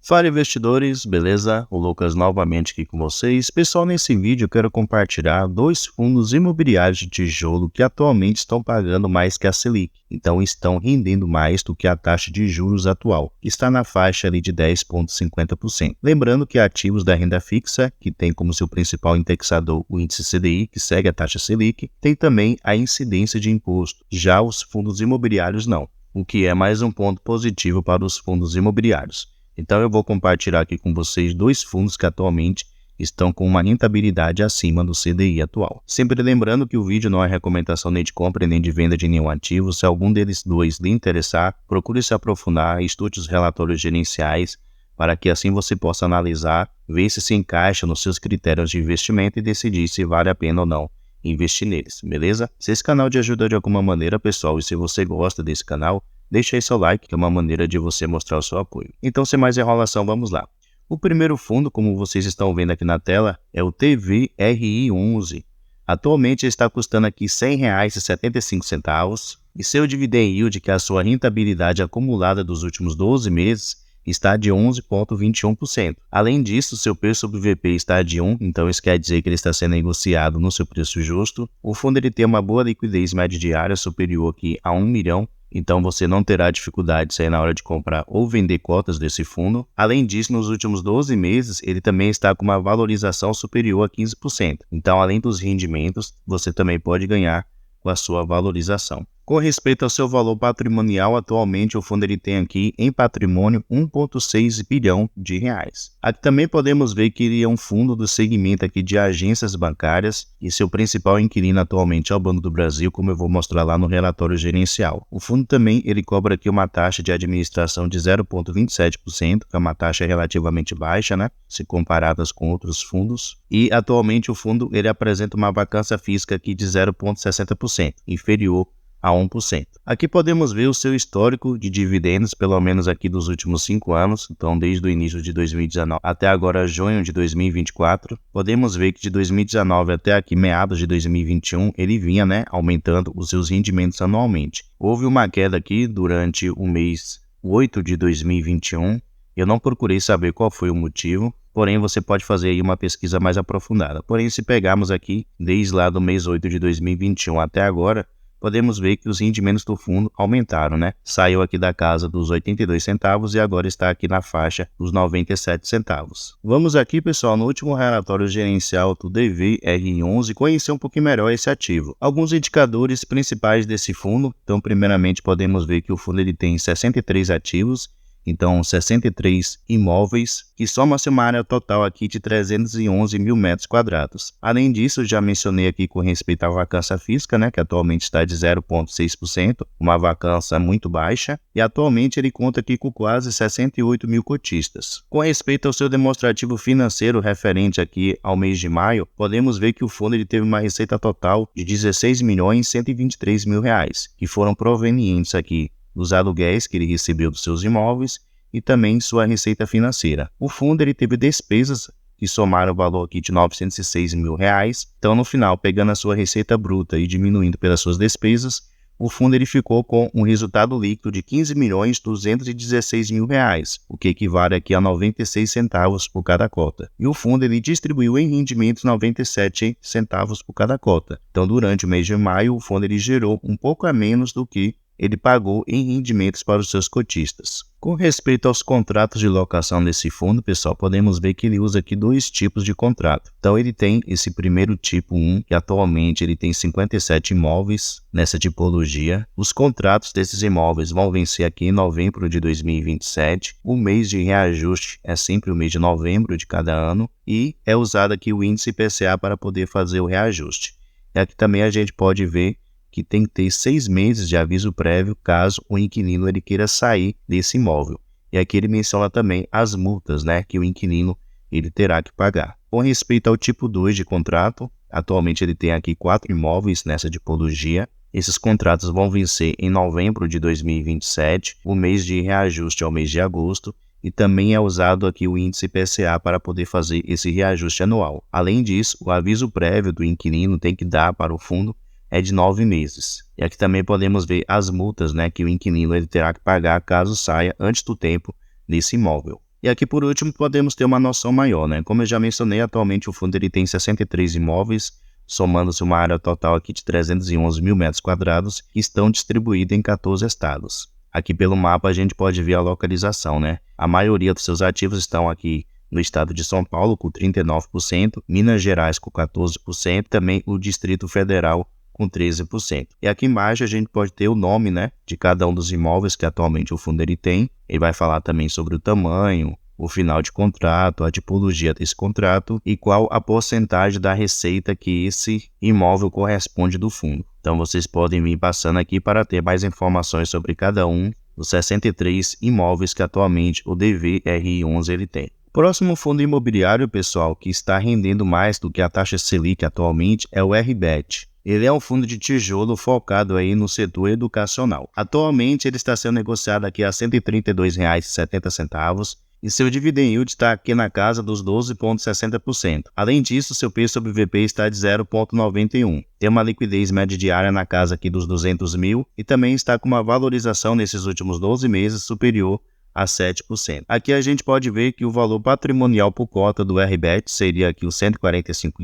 Fala investidores, beleza? O Lucas novamente aqui com vocês. Pessoal, nesse vídeo eu quero compartilhar dois fundos imobiliários de tijolo que atualmente estão pagando mais que a Selic. Então estão rendendo mais do que a taxa de juros atual, que está na faixa ali de 10,50%. Lembrando que ativos da renda fixa, que tem como seu principal indexador o índice CDI, que segue a taxa Selic, tem também a incidência de imposto. Já os fundos imobiliários não, o que é mais um ponto positivo para os fundos imobiliários. Então eu vou compartilhar aqui com vocês dois fundos que atualmente estão com uma rentabilidade acima do CDI atual. Sempre lembrando que o vídeo não é recomendação nem de compra nem de venda de nenhum ativo. Se algum deles dois lhe interessar, procure se aprofundar, estude os relatórios gerenciais, para que assim você possa analisar, ver se encaixa nos seus critérios de investimento e decidir se vale a pena ou não investir neles, beleza? Se esse canal te ajuda de alguma maneira, pessoal, e se você gosta desse canal, deixa aí seu like, que é uma maneira de você mostrar o seu apoio. Então, sem mais enrolação, vamos lá. O primeiro fundo, como vocês estão vendo aqui na tela, é o TVRI11. Atualmente está custando aqui R$ 100,75 e seu dividend yield, que é a sua rentabilidade acumulada dos últimos 12 meses, está de 11,21%. Além disso, seu preço sobre VP está de 1, então isso quer dizer que ele está sendo negociado no seu preço justo. O fundo ele tem uma boa liquidez média diária superior aqui a 1 milhão. Então você não terá dificuldade aí na hora de comprar ou vender cotas desse fundo. Além disso, nos últimos 12 meses, ele também está com uma valorização superior a 15%. Então, além dos rendimentos, você também pode ganhar com a sua valorização. Com respeito ao seu valor patrimonial, atualmente o fundo ele tem aqui em patrimônio 1,6 bilhão de reais. Aqui também podemos ver que ele é um fundo do segmento aqui de agências bancárias e seu principal inquilino atualmente é o Banco do Brasil, como eu vou mostrar lá no relatório gerencial. O fundo também ele cobra aqui uma taxa de administração de 0,27%, que é uma taxa relativamente baixa, né, se comparadas com outros fundos. E atualmente o fundo ele apresenta uma vacância física aqui de 0,60%, inferior a 1%. Aqui podemos ver o seu histórico de dividendos, pelo menos aqui dos últimos 5 anos, então desde o início de 2019 até agora junho de 2024. Podemos ver que de 2019 até aqui meados de 2021, ele vinha aumentando os seus rendimentos anualmente. Houve uma queda aqui durante o mês 8 de 2021, eu não procurei saber qual foi o motivo, porém você pode fazer aí uma pesquisa mais aprofundada. Porém, se pegarmos aqui, desde lá do mês 8 de 2021 até agora, podemos ver que os rendimentos do fundo aumentaram, Saiu aqui da casa dos 82 centavos e agora está aqui na faixa dos 97 centavos. Vamos aqui, pessoal, no último relatório gerencial do TVRI11, conhecer um pouquinho melhor esse ativo. Alguns indicadores principais desse fundo. Então, primeiramente, podemos ver que o fundo ele tem 63 ativos. Então, 63 imóveis, que soma-se uma área total aqui de 311 mil metros quadrados. Além disso, já mencionei aqui com respeito à vacância física, que atualmente está de 0,6%, uma vacância muito baixa, e atualmente ele conta aqui com quase 68 mil cotistas. Com respeito ao seu demonstrativo financeiro referente aqui ao mês de maio, podemos ver que o fundo ele teve uma receita total de 16.123.000 reais, que foram provenientes aqui dos aluguéis que ele recebeu dos seus imóveis e também sua receita financeira. O fundo ele teve despesas que somaram o valor aqui de 906 mil reais. Então, no final, pegando a sua receita bruta e diminuindo pelas suas despesas, o fundo ele ficou com um resultado líquido de 15.216.000 reais, o que equivale aqui a 96 centavos por cada cota. E o fundo ele distribuiu em rendimentos 97 centavos por cada cota. Então, durante o mês de maio, o fundo ele gerou um pouco a menos do que ele pagou em rendimentos para os seus cotistas. Com respeito aos contratos de locação desse fundo, pessoal, podemos ver que ele usa aqui dois tipos de contrato. Então, ele tem esse primeiro tipo 1, que atualmente ele tem 57 imóveis nessa tipologia. Os contratos desses imóveis vão vencer aqui em novembro de 2027. O mês de reajuste é sempre o mês de novembro de cada ano e é usado aqui o índice IPCA para poder fazer o reajuste. E aqui também a gente pode ver que tem que ter 6 meses de aviso prévio caso o inquilino ele queira sair desse imóvel. E aqui ele menciona também as multas que o inquilino ele terá que pagar. Com respeito ao tipo 2 de contrato, atualmente ele tem aqui 4 imóveis nessa tipologia. Esses contratos vão vencer em novembro de 2027, o mês de reajuste é o mês de agosto, e também é usado aqui o índice IPCA para poder fazer esse reajuste anual. Além disso, o aviso prévio do inquilino tem que dar para o fundo é de 9 meses. E aqui também podemos ver as multas que o inquilino ele terá que pagar caso saia antes do tempo desse imóvel. E aqui por último podemos ter uma noção maior, né? Como eu já mencionei, atualmente o fundo ele tem 63 imóveis, somando-se uma área total aqui de 311 mil metros quadrados, que estão distribuídos em 14 estados. Aqui pelo mapa a gente pode ver a localização, né? A maioria dos seus ativos estão aqui no estado de São Paulo com 39%, Minas Gerais com 14%, também o Distrito Federal com 13%. E aqui embaixo a gente pode ter o nome, né, de cada um dos imóveis que atualmente o fundo ele tem. Ele vai falar também sobre o tamanho, o final de contrato, a tipologia desse contrato e qual a porcentagem da receita que esse imóvel corresponde do fundo. Então vocês podem vir passando aqui para ter mais informações sobre cada um dos 63 imóveis que atualmente o DVRI11 ele tem. O próximo fundo imobiliário, pessoal, que está rendendo mais do que a taxa Selic atualmente é o RBET. Ele é um fundo de tijolo focado aí no setor educacional. Atualmente ele está sendo negociado aqui a R$ 132,70 e seu dividend yield está aqui na casa dos 12,60%. Além disso, seu P sobre VP está de 0,91. Tem uma liquidez média diária na casa aqui dos 200 mil e também está com uma valorização nesses últimos 12 meses superior a 7%. Aqui a gente pode ver que o valor patrimonial por cota do RBET seria aqui os R$ 145.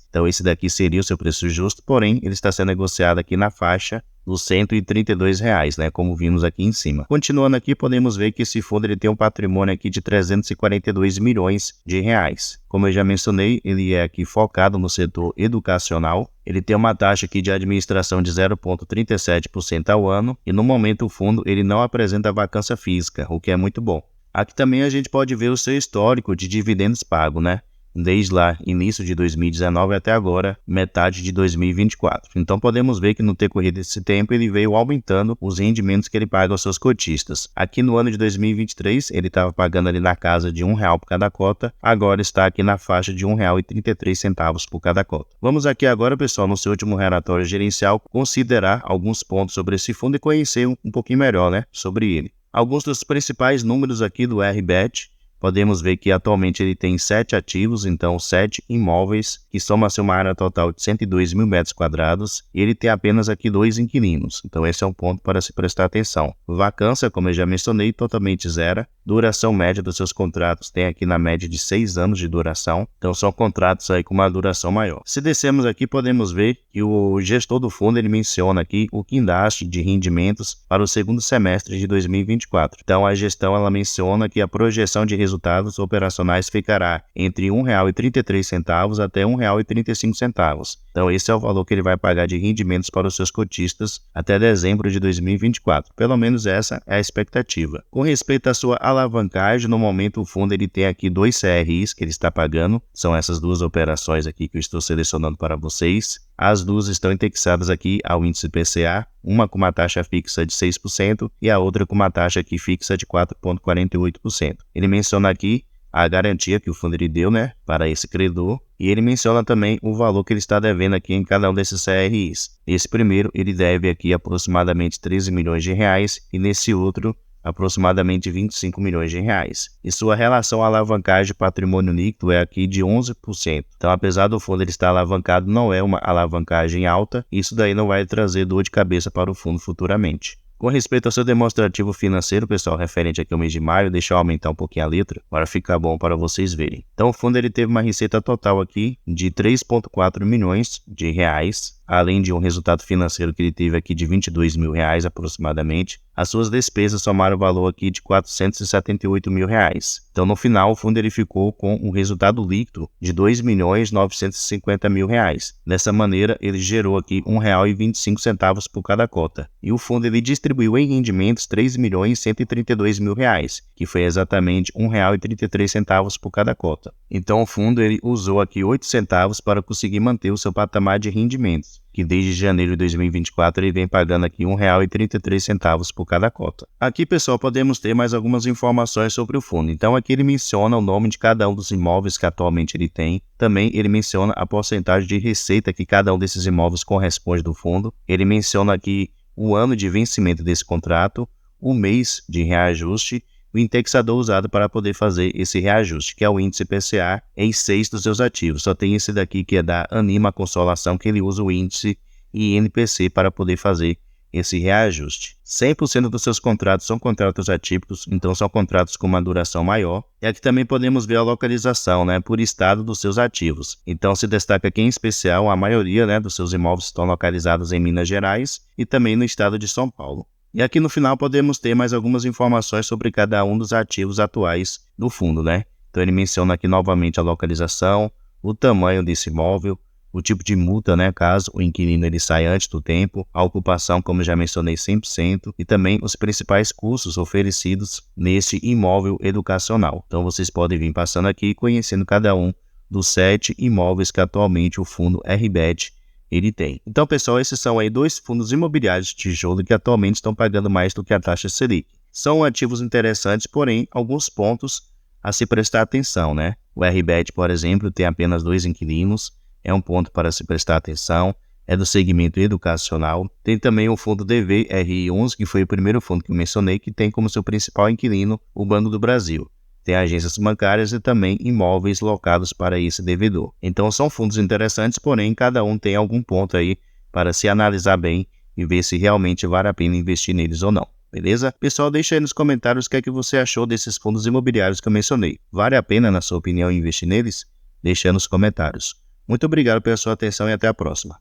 Então esse daqui seria o seu preço justo, porém ele está sendo negociado aqui na faixa dos R$ 132, né, como vimos aqui em cima. Continuando aqui, podemos ver que esse fundo ele tem um patrimônio aqui de 342 milhões de reais. Como eu já mencionei, ele é aqui focado no setor educacional. Ele tem uma taxa aqui de administração de 0,37% ao ano e no momento o fundo ele não apresenta vacância física, o que é muito bom. Aqui também a gente pode ver o seu histórico de dividendos pagos, né? Desde lá, início de 2019 até agora, metade de 2024. Então podemos ver que no decorrer desse tempo ele veio aumentando os rendimentos que ele paga aos seus cotistas. Aqui no ano de 2023 ele estava pagando ali na casa de R$1 por cada cota, agora está aqui na faixa de R$1,33 por cada cota. Vamos aqui agora, pessoal, no seu último relatório gerencial, considerar alguns pontos sobre esse fundo e conhecer um pouquinho melhor, né, sobre ele. Alguns dos principais números aqui do RBET. Podemos ver que atualmente ele tem 7 ativos, então 7 imóveis, que soma-se uma área total de 102 mil metros quadrados, e ele tem apenas aqui 2 inquilinos. Então esse é um ponto para se prestar atenção. Vacância, como eu já mencionei, totalmente zero. Duração média dos seus contratos tem aqui na média de 6 anos de duração, então são contratos aí com uma duração maior. Se descermos aqui, podemos ver que o gestor do fundo ele menciona aqui o guindaste de rendimentos para o segundo semestre de 2024. Então a gestão ela menciona que a projeção de resultados operacionais ficará entre R$ 1,33 até R$ 1,35. Então esse é o valor que ele vai pagar de rendimentos para os seus cotistas até dezembro de 2024. Pelo menos essa é a expectativa. Com respeito à sua alavancagem, no momento o fundo ele tem aqui 2 CRIs que ele está pagando. São essas duas operações aqui que eu estou selecionando para vocês. As duas estão indexadas aqui ao índice IPCA, uma com uma taxa fixa de 6% e a outra com uma taxa aqui fixa de 4,48%. Ele menciona aqui a garantia que o fundo ele deu, né, para esse credor, e ele menciona também o valor que ele está devendo aqui em cada um desses CRIs. Esse primeiro ele deve aqui aproximadamente 13 milhões de reais e nesse outro aproximadamente 25 milhões de reais. E sua relação à alavancagem patrimônio líquido é aqui de 11%. Então, apesar do fundo ele estar alavancado, não é uma alavancagem alta, isso daí não vai trazer dor de cabeça para o fundo futuramente. Com respeito ao seu demonstrativo financeiro, pessoal, referente aqui ao mês de maio, deixa eu aumentar um pouquinho a letra para ficar bom para vocês verem. Então, o fundo ele teve uma receita total aqui de 3,4 milhões de reais, além de um resultado financeiro que ele teve aqui de 22 mil reais aproximadamente. As suas despesas somaram o valor aqui de 478 mil reais. Então, no final, o fundo ele ficou com um resultado líquido de 2.950 mil reais. Dessa maneira, ele gerou aqui R$ 1,25 por cada cota. E o fundo ele distribuiu em rendimentos 3.132 mil reais, que foi exatamente R$ 1,33 por cada cota. Então, o fundo ele usou aqui 8 centavos para conseguir manter o seu patamar de rendimentos, que desde janeiro de 2024 ele vem pagando aqui R$ 1,33 por cada cota. Aqui, pessoal, podemos ter mais algumas informações sobre o fundo. Então, aqui ele menciona o nome de cada um dos imóveis que atualmente ele tem. Também ele menciona a porcentagem de receita que cada um desses imóveis corresponde do fundo. Ele menciona aqui o ano de vencimento desse contrato, o mês de reajuste, o indexador usado para poder fazer esse reajuste, que é o índice IPCA em 6 dos seus ativos. Só tem esse daqui que é da Anima Consolação, que ele usa o índice INPC para poder fazer esse reajuste. 100% dos seus contratos são contratos atípicos, então são contratos com uma duração maior. E aqui também podemos ver a localização, por estado dos seus ativos. Então se destaca aqui em especial a maioria, dos seus imóveis estão localizados em Minas Gerais e também no estado de São Paulo. E aqui no final podemos ter mais algumas informações sobre cada um dos ativos atuais do fundo, Então ele menciona aqui novamente a localização, o tamanho desse imóvel, o tipo de multa, caso o inquilino ele saia antes do tempo, a ocupação, como já mencionei, 100%, e também os principais custos oferecidos nesse imóvel educacional. Então vocês podem vir passando aqui conhecendo cada um dos 7 imóveis que atualmente o fundo RBET ele tem. Então, pessoal, esses são aí 2 fundos imobiliários de tijolo que atualmente estão pagando mais do que a taxa Selic. São ativos interessantes, porém, alguns pontos a se prestar atenção, O RBET, por exemplo, tem apenas 2 inquilinos, é um ponto para se prestar atenção, é do segmento educacional. Tem também o fundo DVRI11, que foi o primeiro fundo que eu mencionei, que tem como seu principal inquilino o Banco do Brasil. Tem agências bancárias e também imóveis locados para esse devedor. Então são fundos interessantes, porém cada um tem algum ponto aí para se analisar bem e ver se realmente vale a pena investir neles ou não. Beleza? Pessoal, deixa aí nos comentários o que é que você achou desses fundos imobiliários que eu mencionei. Vale a pena, na sua opinião, investir neles? Deixa aí nos comentários. Muito obrigado pela sua atenção e até a próxima.